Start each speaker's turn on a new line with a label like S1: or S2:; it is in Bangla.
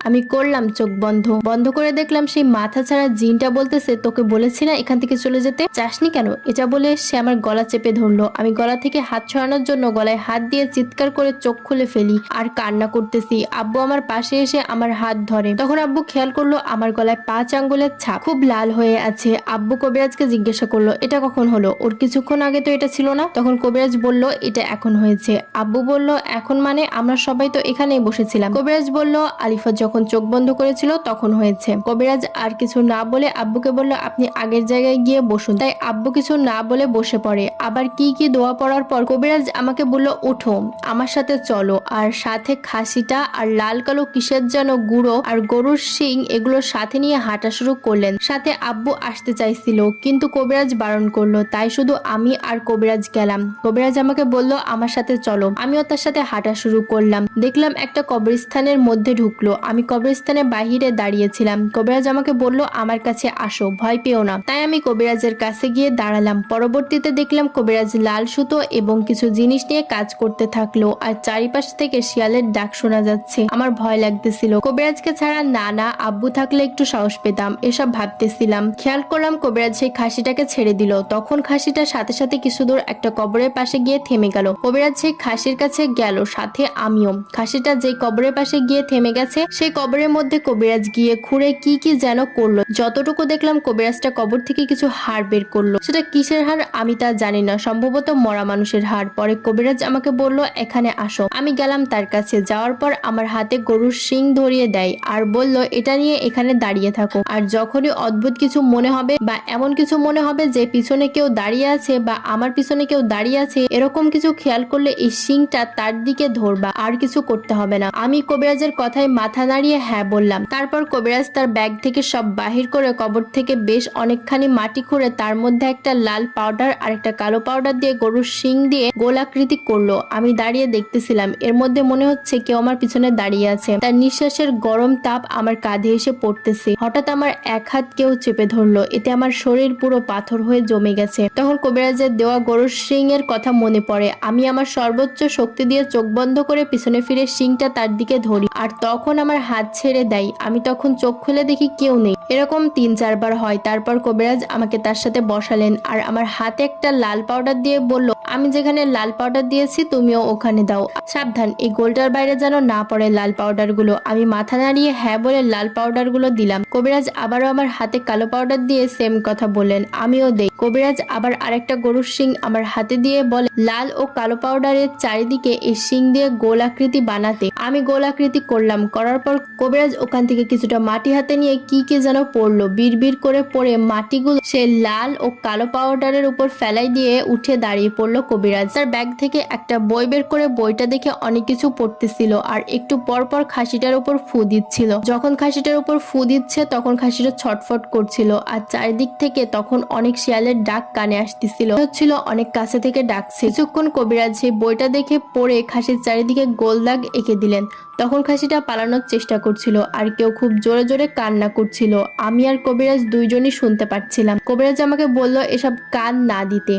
S1: আমি করলাম চোখ বন্ধ বন্ধ করে দেখলাম সেই মাথা ছাড়া জিনটা বলতেছে, তোকে বলেছি না এখান থেকে চলে যেতে, চাসনি কেন? এটা বলে সে আমার গলা চেপে ধরলো। আমি গলা থেকে হাত সরানোর জন্য গলায় হাত দিয়ে চিৎকার করে চোখ খুলে ফেলি আর কান্না করতেছি। আব্বু আমার পাশে এসে আমার হাত ধরে। তখন আব্বু খেয়াল করলো আমার গলায় 5 আঙ্গুলের ছাপ, খুব লাল হয়ে আছে। আব্বু কবিরাজকে জিজ্ঞাসা করলো, এটা কখন হলো? ওর কিছুক্ষণ আগে তো এটা ছিল না। তখন কবিরাজ বলল, এটা এখন হয়েছে। আব্বু বলল, এখন মানে? আমরা সবাই তো এখানেই বসেছিলাম। কবিরাজ বলল, আলিফা যখন চোখ বন্ধ করেছিল তখন হয়েছে। কবিরাজ আর কিছু না বলে আব্বুকে বলল, আপনি আগের জায়গায় গিয়ে বসুন। তাই আব্বু কিছু না বলে বসে পড়ে। আবার কি কি দোয়া পড়ার পর কবিরাজ আমাকে বলল, উঠো, আমার সাথে চলো। আর সাথে খাসিটা আর লাল কালো কিসের যেন গুঁড়ো আর গরুর শিং এগুলো সাথে নিয়ে হাঁটা শুরু করলেন। সাথে আব্বু আসতে চাইছিল কিন্তু কবিরাজ বারণ করলো। তাই শুধু আমি আর কবিরাজ গেলাম। কবিরাজ আমাকে বলল, আমার সাথে চলো। আমিও তার সাথে হাঁটা শুরু করলাম। দেখলাম একটা কবরস্থানের মধ্যে ঢুকলো। আমি কবরস্থানের বাহিরে দাঁড়িয়েছিলাম। কবিরাজ আমাকে বলল, আমার কাছে আসো, ভয় পেও না। তাই আমি কবিরাজের কাছে গিয়ে দাঁড়ালাম। পরবর্তীতে দেখলাম কবিরাজ লাল সুতো এবং কিছু জিনিস নিয়ে কাজ করতে থাকলো আর চারিপাশ থেকে শিয়ালের ডাক শোনা যাচ্ছে। আমার ভয় লাগতেছিল। কবিরাজকে ছাড়া নানা আব্বু থাকলে একটু সাহস পেতাম, এসব ভাবতেছিলাম। খেয়াল করলাম কবিরাজ সেই খাসিটাকে ছেড়ে দিল। তখন খাসিটার সাথে সাথে কিছু দূর একটা কবরের পাশে গিয়ে থেমে গেল। কবিরাজ সেই খাসির কাছে গেল, সাথে আমিও। খাসিটা যে কবরের পাশে গিয়ে থেমে গেছে সেই কবরের মধ্যে কবিরাজ গিয়ে খুঁড়ে কি কি যেন করলো। যতটুকু দেখলাম কবিরাজটা কবর থেকে কিছু হাড় বের করলো। সেটা কিসের হাড় আমি তা জানি না, সম্ভবত মরা মানুষের হাড়। পরে কবিরাজ আমাকে বলল, এখানে আসো। আমি গেলাম তার কাছে। যাওয়ার পর আমার হাতে গরুর শিং ধরিয়ে দেয় আর বলল, এটা নিয়ে এখানে দাঁড়িয়ে থাকো। আর যখনই অদ্ভুত কিছু মনে হবে বা এমন কিছু মনে হবে যে পিছনে কেউ দাঁড়িয়ে আছে বা আমার পিছনে কেউ দাঁড়িয়ে আছে, এরকম কিছু খেয়াল করলে এই শিংটা তার দিকে ধরবা, আর কিছু করতে হবে না। আমি কবিরাজের কথায় মাথা নাড়িয়ে হ্যাঁ বললাম। তারপর কবিরাজ তার ব্যাগ থেকে সব বাহির করে কবর থেকে বেশ অনেকখানি মাটি খুঁড়ে তার মধ্যে একটা লাল পাউডার আর একটা কালো পাউডার দিয়ে গরুর শিং দিয়ে গোলাকৃতি করলো। আমি দাঁড়িয়ে দেখতেছিলাম। এর মধ্যে মনে হচ্ছে কেউ আমার পিছনে দাঁড়িয়ে আছে। তার নিঃশ্বাসের গরম তাপ আমার কাঁধে এসে পড়তেছে। হঠাৎ আমার এক হাত কেউ চেপে ধরলো। এতে আমার শরীর পুরো পাথর হয়ে জমে গেছে। তখন কবিরাজের দেওয়া গরুর শিং এর কথা মনে পড়ে। আমি আমার সর্বোচ্চ শক্তি দিয়ে চোখ বন্ধ করে পিছনে ফিরে শিংটা তার দিকে ধরি আর তখন আমার হাত ছেড়ে দেয়। আমি তখন চোখ খুলে দেখি কেউ নেই। এরকম 3-4 বার হয়। তারপর কবিরাজ আমাকে তার সাথে বসালেন আর আমার হাতে একটা লাল পাউডার দিয়ে বলল, আমি যেখানে লাল পাউডার দিয়েছি তুমিও ওখানে দাও। সাবধান, এই গোলটার বাইরে যেন না পড়ে লাল পাউডার গুলো। আমি মাথা নাড়িয়ে হ্যাঁ বলে লাল পাউডার গুলো দিলাম। কবিরাজ আবারও আমার হাতে কালো পাউডার দিয়ে সেম কথা বললেন। আমিও দেই। কবিরাজ আবার আরেকটা গরুর শিং আমার হাতে দিয়ে বলে, লাল ও কালো পাউডারের চারিদিকে এই শিং দিয়ে গোলাকৃতি বানাতে। আমি গোলাকৃতি করলাম। করার পর কবিরাজ ওখান থেকে কিছুটা মাটি হাতে নিয়ে কি কি যেন পড়লো। বিড়বিড় করে পড়ে মাটিগুলো সে লাল ও কালো পাউডারের উপর ফেলাই দিয়ে উঠে দাঁড়িয়ে পড়লো কবিরাজ। তার ব্যাগ থেকে একটা বই বের করে বইটা দেখে অনেক কিছু পড়তেছিল আর একটু পর পর খাসিটার উপর ফু দিচ্ছিল। যখন খাসিটার উপর ফু দিচ্ছে তখন খাসিটা ছটফট করছিল আর চারিদিক থেকে তখন অনেক শিয়ালের ডাক কানে আসতেছিল। হচ্ছিল অনেক কাছে থেকে ডাকছে। কিছুক্ষণ কবিরাজ সেই বইটা দেখে পড়ে খাসির চারিদিকে গোল দাগ এঁকে দিলেন। তখন খাসিটা পালানোর চেষ্টা করছিল আর কেউ খুব জোরে জোরে কান্না করছিল। আমি আর কবিরাজ দুইজনই শুনতে পাচ্ছিলাম। কবিরাজ আমাকে বলল এসব কান না দিতে।